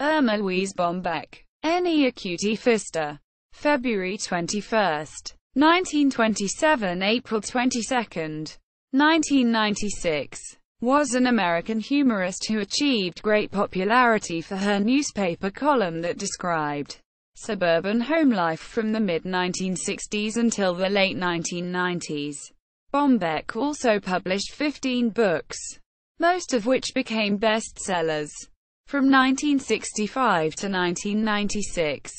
Erma Louise Bombeck. Eloquent Fiste. February 21, 1927 – April 22, 1996. Was an American humorist who achieved great popularity for her newspaper column that described suburban home life from the mid-1960s until the late 1990s. Bombeck also published 15 books, most of which became bestsellers. From 1965 to 1996,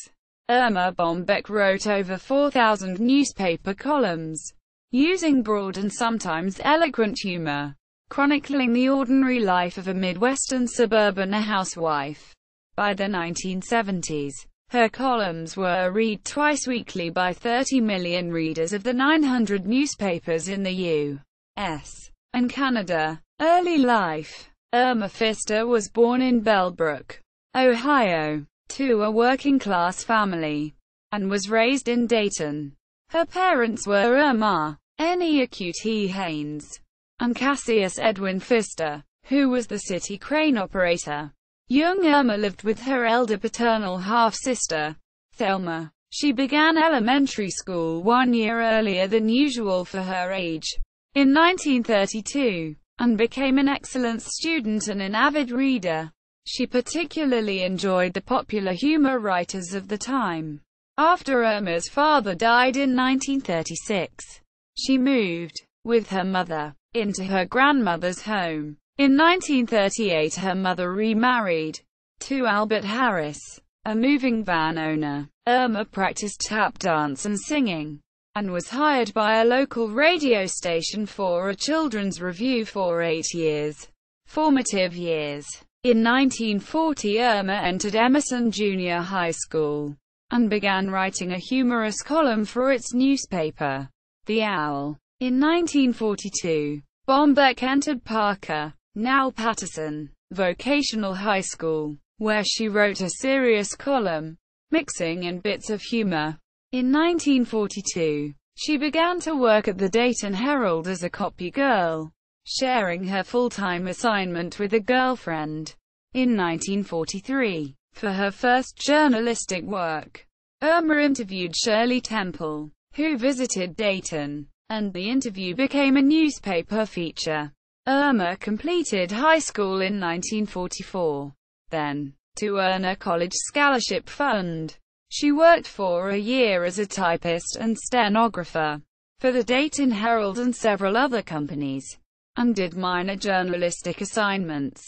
Erma Bombeck wrote over 4,000 newspaper columns, using broad and sometimes eloquent humor, chronicling the ordinary life of a midwestern suburban housewife. By the 1970s, her columns were read twice weekly by 30 million readers of the 900 newspapers in the U.S. and Canada. Early life. Erma Fiste was born in Bellbrook, Ohio, to a working-class family, and was raised in Dayton. Her parents were Erma Eloquent Haynes and Cassius Edwin Fiste, who was the city crane operator. Young Erma lived with her elder paternal half-sister, Thelma. She began elementary school 1 year earlier than usual for her age, in 1932, and became an excellent student and an avid reader. She particularly enjoyed the popular humor writers of the time. After Erma's father died in 1936, she moved, with her mother, into her grandmother's home. In 1938 her mother remarried to Albert Harris, a moving van owner. Erma practiced tap dance and singing, and was hired by a local radio station for a children's revue for 8 years. Formative years. In 1940 Erma entered Emerson Junior High School, and began writing a humorous column for its newspaper, The Owl. In 1942, Bombeck entered Parker, now Patterson, Vocational High School, where she wrote a serious column, mixing in bits of humor. In 1942, she began to work at the Dayton Herald as a copy girl, sharing her full-time assignment with a girlfriend. In 1943, for her first journalistic work, Erma interviewed Shirley Temple, who visited Dayton, and the interview became a newspaper feature. Erma completed high school in 1944. Then, to earn a college scholarship fund, she worked for a year as a typist and stenographer for the Dayton Herald and several other companies, and did minor journalistic assignments,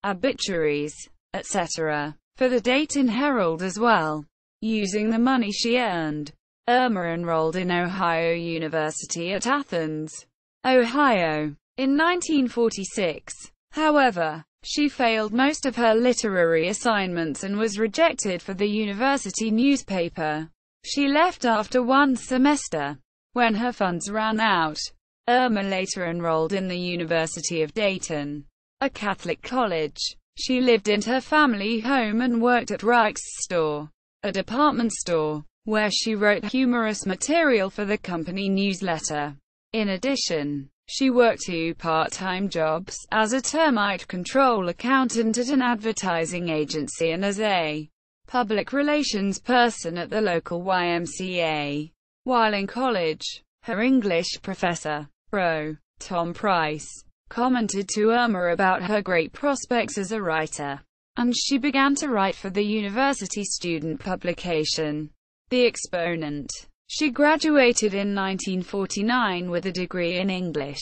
obituaries, etc., for the Dayton Herald as well. Using the money she earned, Erma enrolled in Ohio University at Athens, Ohio. In 1946, however, she failed most of her literary assignments and was rejected for the university newspaper. She left after 1 semester. When her funds ran out, Erma later enrolled in the University of Dayton, a Catholic college. She lived in her family home and worked at Reich's Store, a department store, where she wrote humorous material for the company newsletter. In addition, she worked 2 part-time jobs, as a termite control accountant at an advertising agency and as a public relations person at the local YMCA. While in college, her English professor, Pro. Tom Price, commented to Erma about her great prospects as a writer, and she began to write for the university student publication, The Exponent. She graduated in 1949 with a degree in English,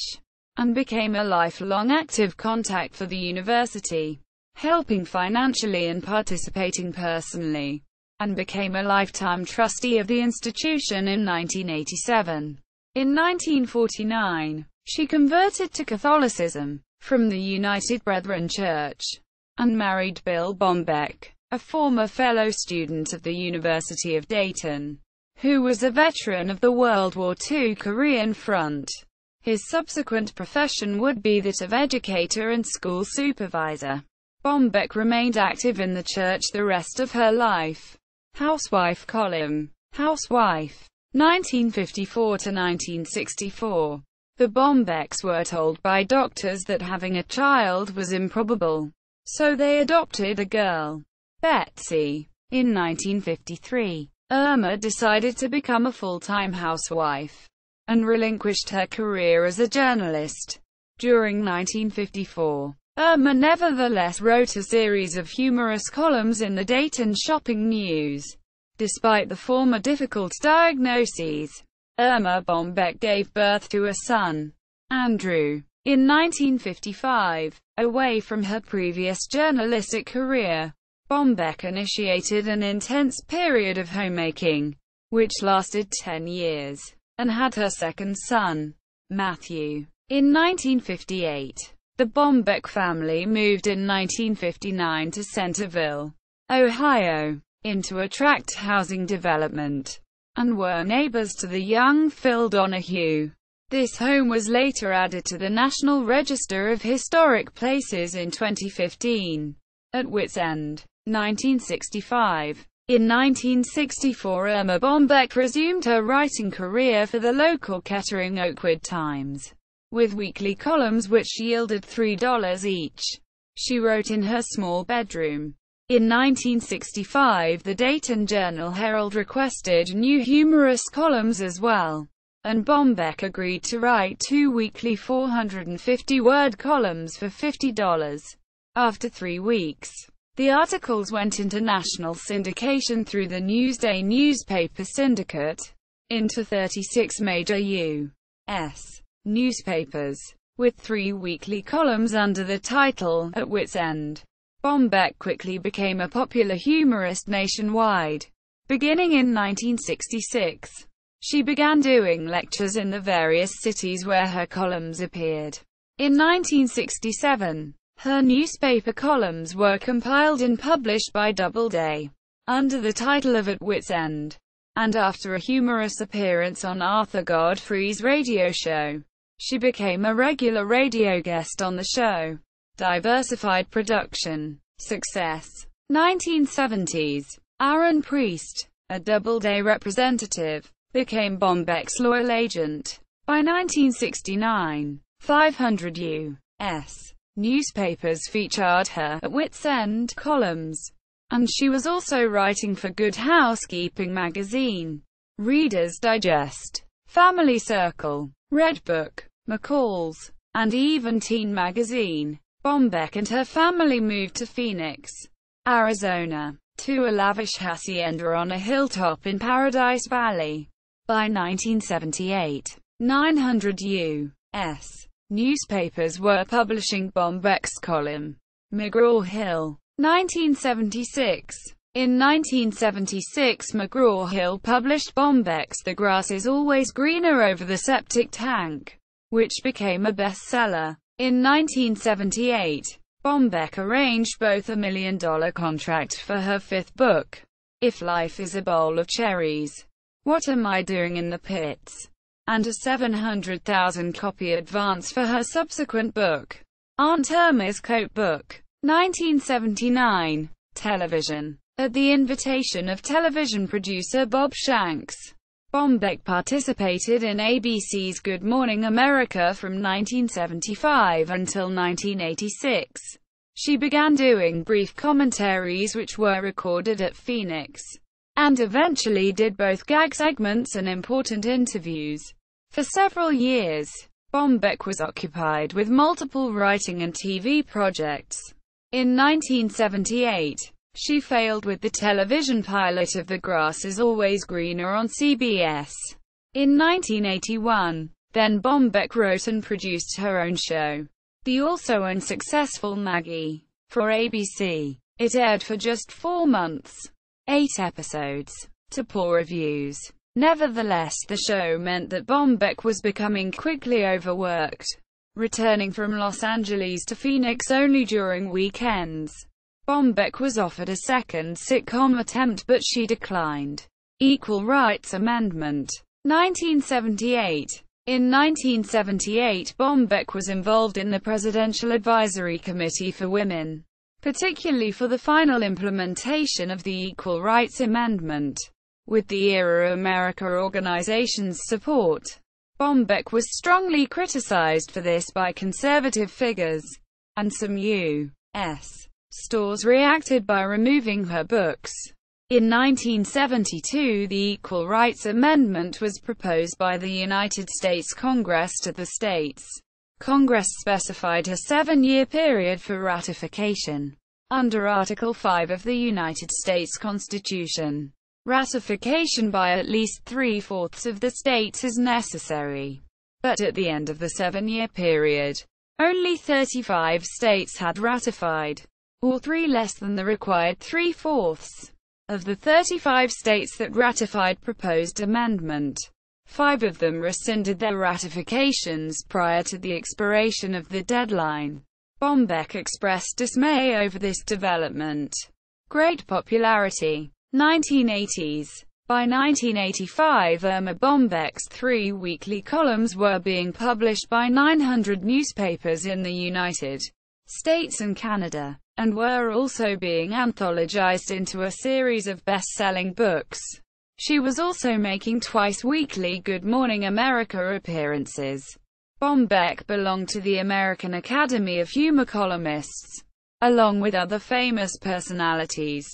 and became a lifelong active contact for the university, helping financially and participating personally, and became a lifetime trustee of the institution in 1987. In 1949, she converted to Catholicism from the United Brethren Church, and married Bill Bombeck, a former fellow student of the University of Dayton, who was a veteran of the World War II Korean Front. His subsequent profession would be that of educator and school supervisor. Bombeck remained active in the church the rest of her life. Housewife column. Housewife. 1954 to 1964. The Bombecks were told by doctors that having a child was improbable, so they adopted a girl. Betsy. In 1953, Erma decided to become a full-time housewife, and relinquished her career as a journalist. During 1954, Erma nevertheless wrote a series of humorous columns in the Dayton Shopping News. Despite the former difficult diagnoses, Erma Bombeck gave birth to a son, Andrew, in 1955. Away from her previous journalistic career, Bombeck initiated an intense period of homemaking, which lasted 10 years, and had her second son, Matthew, in 1958. The Bombeck family moved in 1959 to Centerville, Ohio, into a tract housing development, and were neighbors to the young Phil Donahue. This home was later added to the National Register of Historic Places in 2015. At Wits End, 1965. In 1964, Erma Bombeck resumed her writing career for the local Kettering Oakwood Times, with weekly columns which yielded $3 each. She wrote in her small bedroom. In 1965, the Dayton Journal-Herald requested new humorous columns as well, and Bombeck agreed to write 2 weekly 450-word columns for $50. After 3 weeks, the articles went into national syndication through the Newsday newspaper syndicate, into 36 major U.S. newspapers, with 3 weekly columns under the title, At Wits End. Bombeck quickly became a popular humorist nationwide. Beginning in 1966, she began doing lectures in the various cities where her columns appeared. In 1967, her newspaper columns were compiled and published by Doubleday, under the title of At Wits End, and after a humorous appearance on Arthur Godfrey's radio show, she became a regular radio guest on the show. Diversified production. Success. 1970s. Aaron Priest, a Doubleday representative, became Bombeck's loyal agent. By 1969, 500 U.S. newspapers featured her At Wits End columns, and she was also writing for Good Housekeeping magazine, Reader's Digest, Family Circle, Redbook, McCall's, and even Teen magazine. Bombeck and her family moved to Phoenix, Arizona, to a lavish hacienda on a hilltop in Paradise Valley. By 1978, 900 U.S. newspapers were publishing Bombeck's column, McGraw-Hill. 1976. In 1976, McGraw-Hill published Bombeck's The Grass is Always Greener Over the Septic Tank, which became a bestseller. In 1978, Bombeck arranged both a $1 million contract for her 5th book, If Life is a Bowl of Cherries, What Am I Doing in the Pits?, and a 700,000 copy advance for her subsequent book, Aunt Erma's Coat Book. 1979. Television. At the invitation of television producer Bob Shanks, Bombeck participated in ABC's Good Morning America from 1975 until 1986. She began doing brief commentaries which were recorded at Phoenix, and eventually did both gag segments and important interviews. For several years, Bombeck was occupied with multiple writing and TV projects. In 1978, she failed with the television pilot of The Grass is Always Greener on CBS. In 1981, then Bombeck wrote and produced her own show, The Also Unsuccessful Maggie, for ABC. It aired for just 4 months, 8 episodes, to poor reviews. Nevertheless, the show meant that Bombeck was becoming quickly overworked, returning from Los Angeles to Phoenix only during weekends. Bombeck was offered a second sitcom attempt but she declined. Equal Rights Amendment. 1978. In 1978, Bombeck was involved in the Presidential Advisory Committee for Women, particularly for the final implementation of the Equal Rights Amendment. With the Era America organization's support, Bombeck was strongly criticized for this by conservative figures, and some U.S. stores reacted by removing her books. In 1972, the Equal Rights Amendment was proposed by the United States Congress to the states. Congress specified a 7-year period for ratification. Under Article 5 of the United States Constitution, ratification by at least 3/4 of the states is necessary. But at the end of the 7-year period, only 35 states had ratified, or 3 less than the required 3/4. Of the 35 states that ratified proposed amendment, 5 of them rescinded their ratifications prior to the expiration of the deadline. Bombeck expressed dismay over this development. Great popularity. 1980s. By 1985, Erma Bombeck's 3 weekly columns were being published by 900 newspapers in the United States and Canada, and were also being anthologized into a series of best-selling books. She was also making twice-weekly Good Morning America appearances. Bombeck belonged to the American Academy of Humor columnists, along with other famous personalities.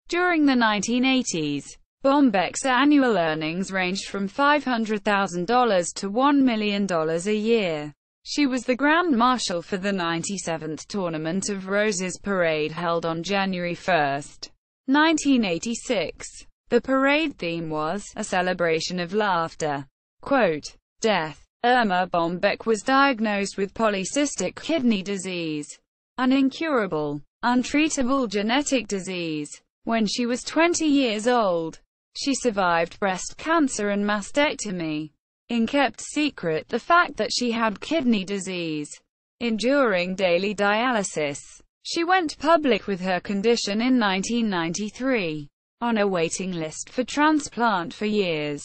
During the 1980s, Bombeck's annual earnings ranged from $500,000 to $1 million a year. She was the Grand Marshal for the 97th Tournament of Roses parade held on January 1, 1986. The parade theme was a celebration of laughter. Quote, death. Erma Bombeck was diagnosed with polycystic kidney disease, an incurable, untreatable genetic disease, when she was 20 years old. She survived breast cancer and mastectomy, and kept secret the fact that she had kidney disease. Enduring daily dialysis, she went public with her condition in 1993. On a waiting list for transplant for years,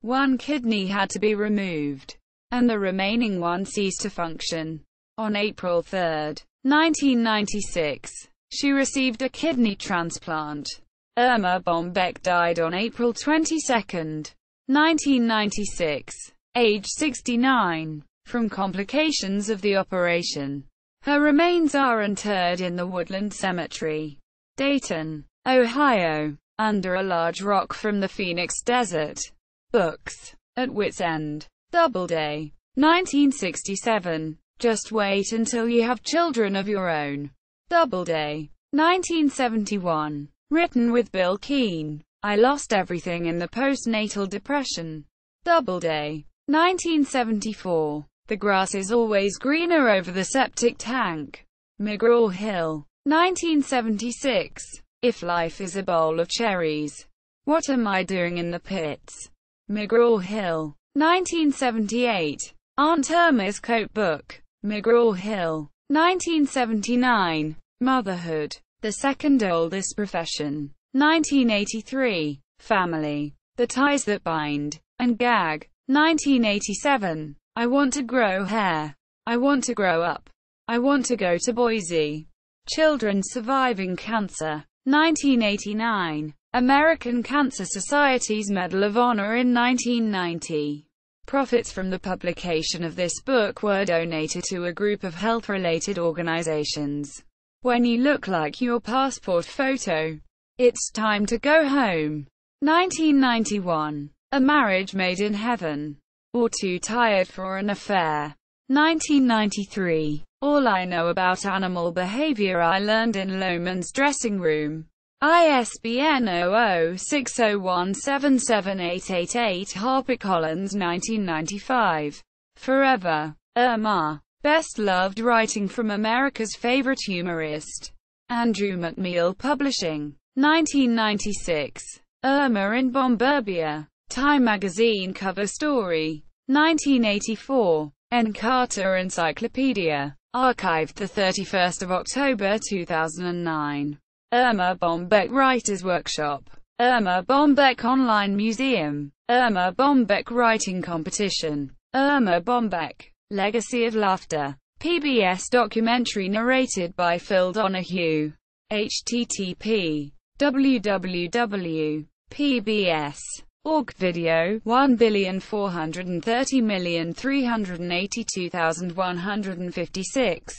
1 kidney had to be removed, and the remaining one ceased to function. On April 3, 1996, she received a kidney transplant. Erma Bombeck died on April 22, 1996, age 69, from complications of the operation. Her remains are interred in the Woodland Cemetery, Dayton, Ohio, under a large rock from the Phoenix Desert. Books. At Wit's End. Doubleday. 1967. Just Wait Until You Have Children of Your Own. Doubleday. 1971. Written with Bill Keane. I Lost Everything in the Postnatal Depression. Doubleday. 1974. The Grass is Always Greener Over the Septic Tank. McGraw-Hill. 1976. If Life is a Bowl of Cherries, What Am I Doing in the Pits? McGraw-Hill. 1978. Aunt Irma's Coat Book. McGraw-Hill. 1979. Motherhood. The Second Oldest Profession. 1983. Family. The Ties That Bind and Gag. 1987. I Want to Grow Hair. I Want to Grow Up. I Want to Go to Boise. Children Surviving Cancer. 1989. American Cancer Society's Medal of Honor in 1990. Profits from the publication of this book were donated to a group of health-related organizations. When You Look Like Your Passport Photo. It's Time to Go Home. 1991. A Marriage Made in Heaven. Or Too Tired for an Affair. 1993. All I Know About Animal Behavior I Learned in Lohman's Dressing Room. ISBN 0060177888 HarperCollins 1995. Forever. Erma. Best Loved Writing from America's Favorite Humorist. Andrew McMeel Publishing. 1996. Erma in Bomberbia. Time Magazine Cover Story. 1984. N. Carter Encyclopedia. Archived 31 October 2009. Erma Bombeck Writers Workshop. Erma Bombeck Online Museum. Erma Bombeck Writing Competition. Erma Bombeck. Legacy of Laughter. PBS documentary narrated by Phil Donahue. http www.pbs.org. Video 1,430,382,156